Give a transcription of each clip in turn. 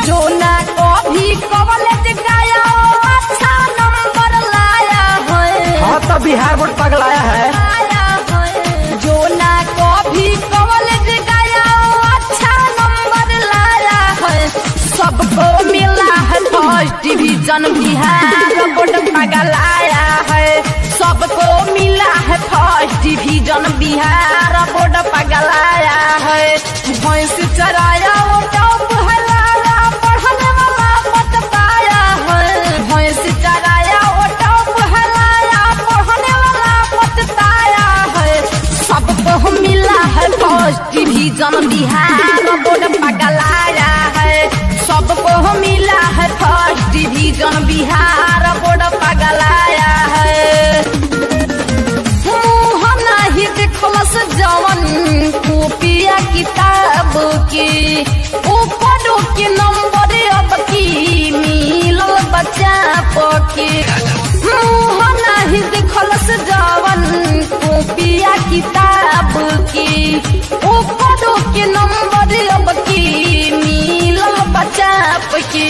जो ना कभी कॉलेज गया अच्छा नंबर लाया है। हाँ तो बिहार बोर्ड पगलाया है। जो ना कभी कॉलेज गया अच्छा नंबर लाया है। सबको मिला है फर्स्ट डिवीजन बिहार बोर्ड पगलाया है। सबको मिला है फर्स्ट डिवीजन बिहार बोर्ड पगलाया है। भैंस चराया वो टॉप है लाया पढ़ने वाला मत पाया है। भैंस चराया वो टॉप है लाया पढ़ने वाला मत पाया है। सबको मिला है फर्स्ट डिवीजन बिहार बोर्ड पगलाया है। सबको मिला है फर्स्ट डिवीजन बिहार बोर्ड पगलाया है। मुँह नहीं देखलस जवन कॉपिया किताब की ऊपर के नंबर अब की मिलल बच्चा पके। मुँह नहीं देखलस जवन कॉपिया किताब की ऊपर के नंबर अब की मिलल बच्चा पके।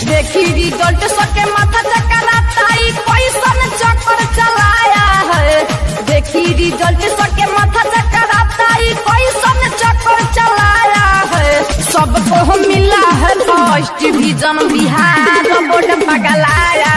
देखी रिजल्ट सके माथा चकराता कैसन चक्कर चलाया है। देखी रिजल्ट सके माथा चकराता कैसन चक्कर चलाया है। सबको मिला है फर्स्ट डिवीजन बिहार बोर्ड पगलाया